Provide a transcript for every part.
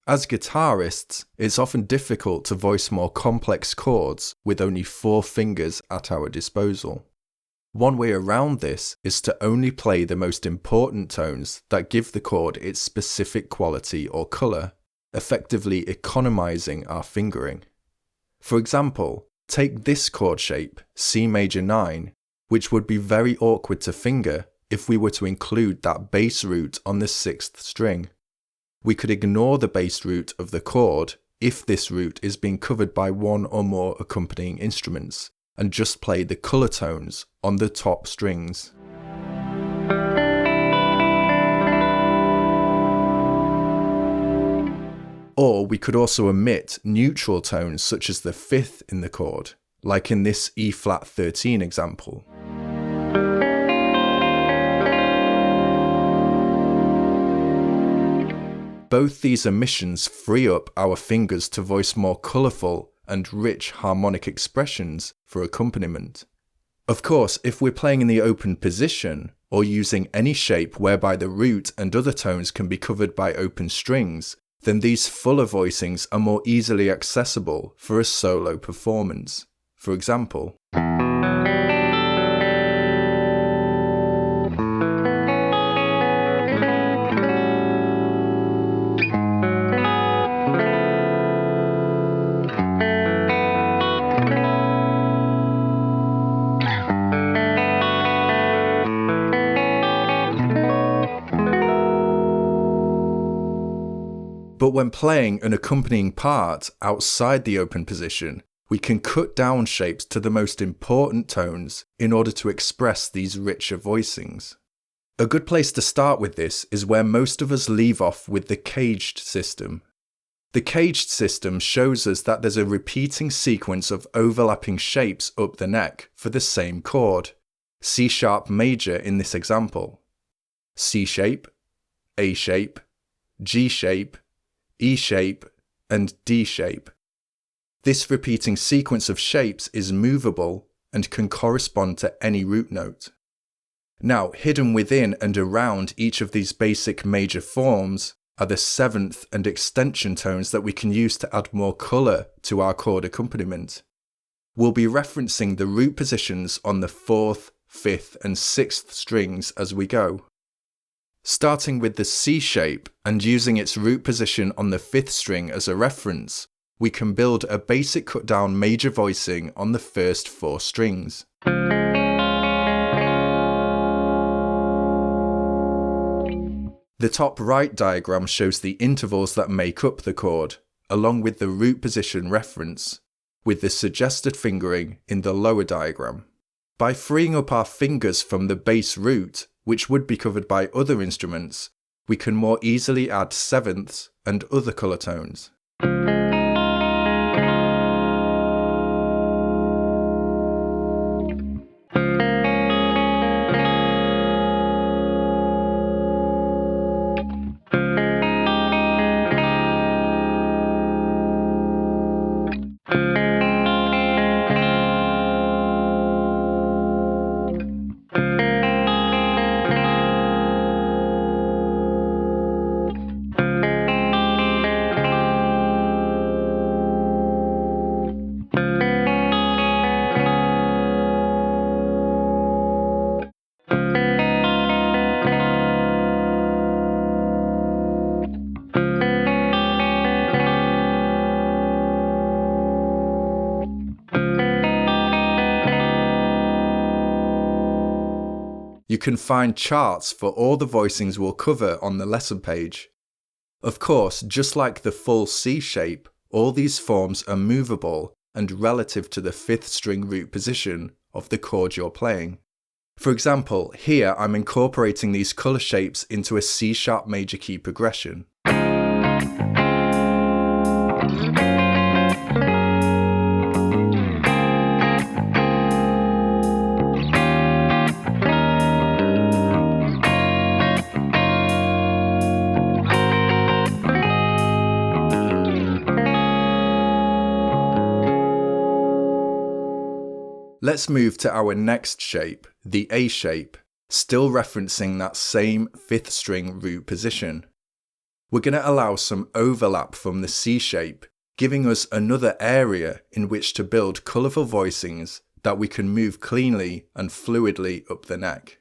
As guitarists, it's often difficult to voice more complex chords with only 4 fingers at our disposal. One way around this is to only play the most important tones that give the chord its specific quality or colour, effectively economising our fingering. For example, take this chord shape, C major 9, which would be very awkward to finger if we were to include that bass root on the 6th string. We could ignore the bass root of the chord if this root is being covered by one or more accompanying instruments, and just play the colour tones on the top strings. Or we could also omit neutral tones such as the 5th in the chord, like in this E flat 13 example. Both these omissions free up our fingers to voice more colourful and rich harmonic expressions for accompaniment. Of course, if we're playing in the open position, or using any shape whereby the root and other tones can be covered by open strings, then these fuller voicings are more easily accessible for a solo performance. For example, but when playing an accompanying part outside the open position, we can cut down shapes to the most important tones in order to express these richer voicings. A good place to start with this is where most of us leave off with the CAGED system. The CAGED system shows us that there's a repeating sequence of overlapping shapes up the neck for the same chord, C sharp major in this example. C shape, A shape, G shape, E shape, and D shape. This repeating sequence of shapes is movable and can correspond to any root note. Now, hidden within and around each of these basic major forms are the 7th and extension tones that we can use to add more colour to our chord accompaniment. We'll be referencing the root positions on the 4th, 5th, and 6th strings as we go. Starting with the C shape and using its root position on the 5th string as a reference, we can build a basic cut down major voicing on the first 4 strings. The top right diagram shows the intervals that make up the chord, along with the root position reference, with the suggested fingering in the lower diagram. By freeing up our fingers from the bass root, which would be covered by other instruments, we can more easily add 7ths and other colour tones. You can find charts for all the voicings we'll cover on the lesson page. Of course, just like the full C shape, all these forms are movable and relative to the 5th string root position of the chord you're playing. For example, here I'm incorporating these colour shapes into a C sharp major key progression. Let's move to our next shape, the A shape, still referencing that same 5th string root position. we're going to allow some overlap from the C shape, giving us another area in which to build colourful voicings that we can move cleanly and fluidly up the neck.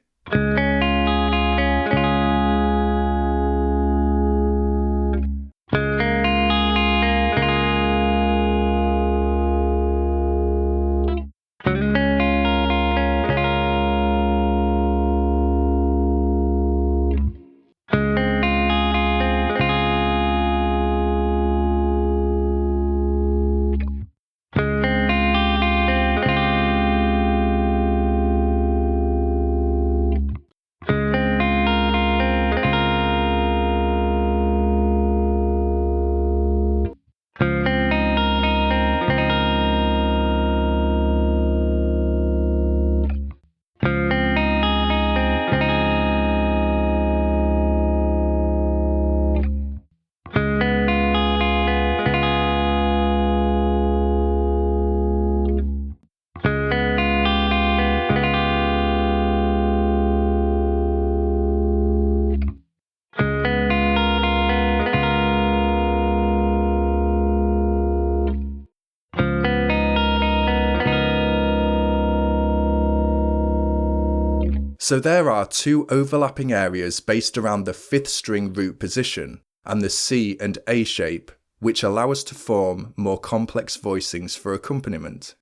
So there are two overlapping areas based around the 5th string root position and the C and A shape, which allow us to form more complex voicings for accompaniment.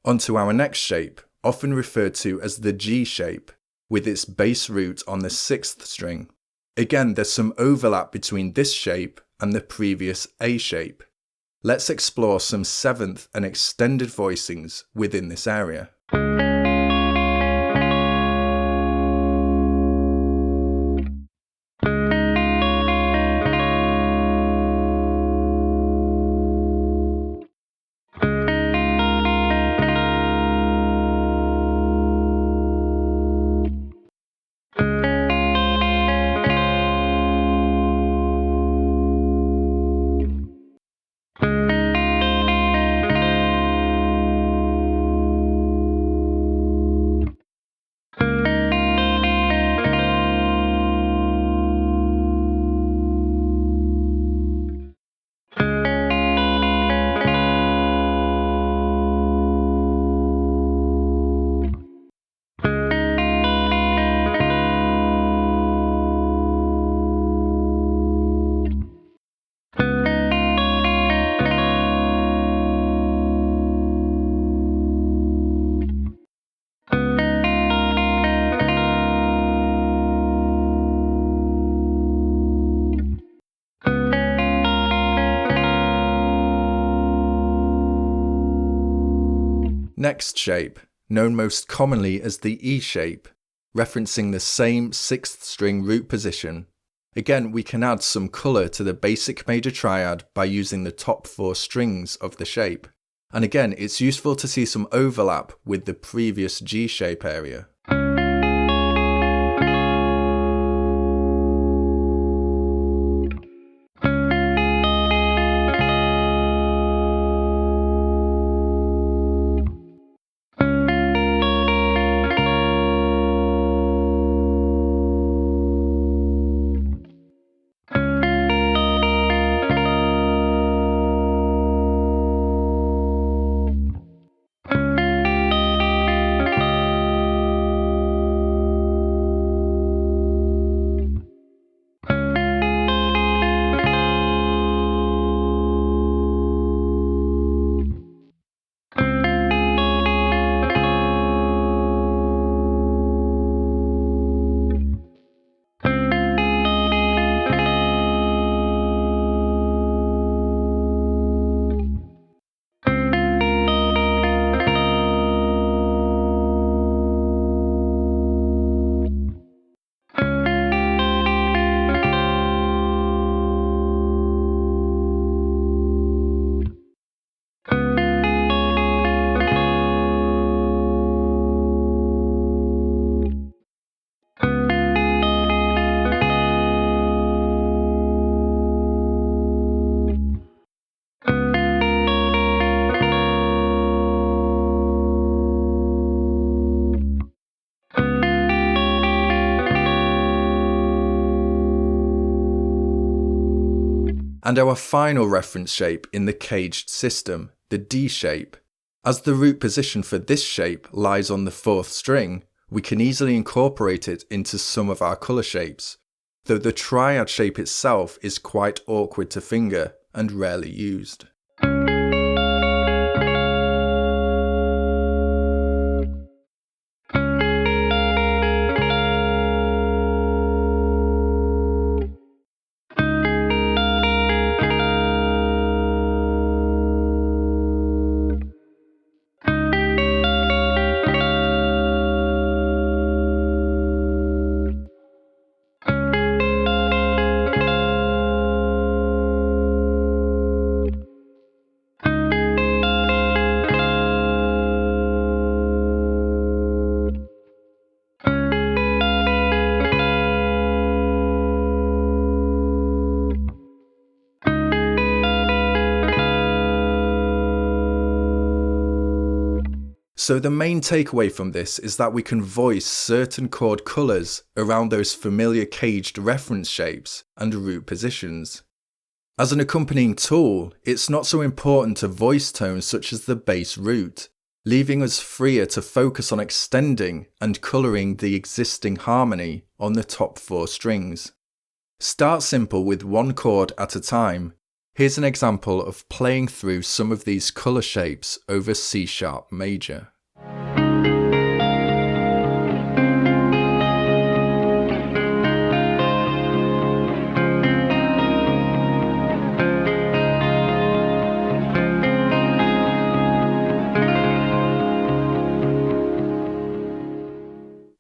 Onto our next shape, often referred to as the G shape, with its bass root on the 6th string. Again, there's some overlap between this shape and the previous A shape. Let's explore some 7th and extended voicings within this area. Next shape, known most commonly as the E shape, referencing the same 6th string root position. Again, we can add some colour to the basic major triad by using the top 4 strings of the shape. And again, it's useful to see some overlap with the previous G shape area. And our final reference shape in the CAGED system, the D shape. As the root position for this shape lies on the 4th string, we can easily incorporate it into some of our colour shapes, though the triad shape itself is quite awkward to finger and rarely used. So the main takeaway from this is that we can voice certain chord colours around those familiar caged reference shapes and root positions. As an accompanying tool, it's not so important to voice tones such as the bass root, leaving us freer to focus on extending and colouring the existing harmony on the top 4 strings. Start simple with one chord at a time. Here's an example of playing through some of these colour shapes over C# major.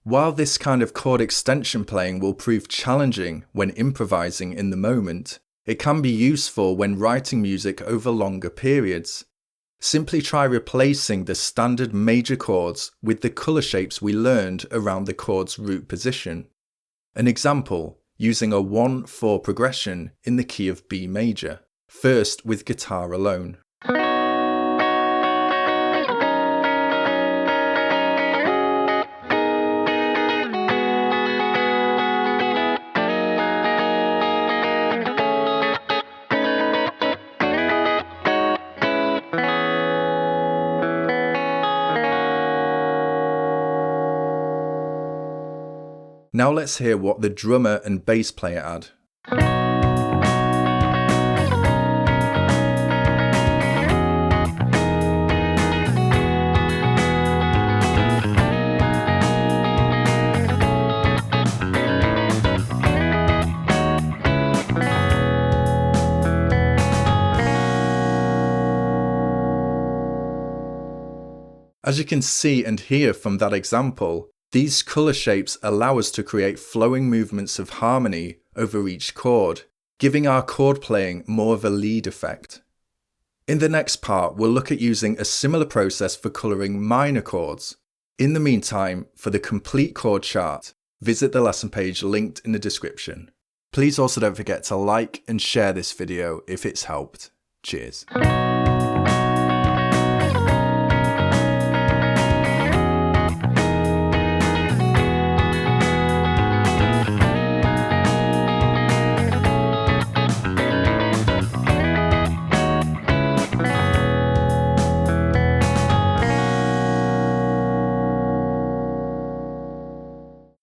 While this kind of chord extension playing will prove challenging when improvising in the moment, it can be useful when writing music over longer periods. Simply try replacing the standard major chords with the colour shapes we learned around the chord's root position. An example, using a 1-4 progression in the key of B major, first with guitar alone. Now let's hear what the drummer and bass player add. As you can see and hear from that example, these colour shapes allow us to create flowing movements of harmony over each chord, giving our chord playing more of a lead effect. In the next part, we'll look at using a similar process for colouring minor chords. In the meantime, for the complete chord chart, visit the lesson page linked in the description. Please also don't forget to like and share this video if it's helped. Cheers.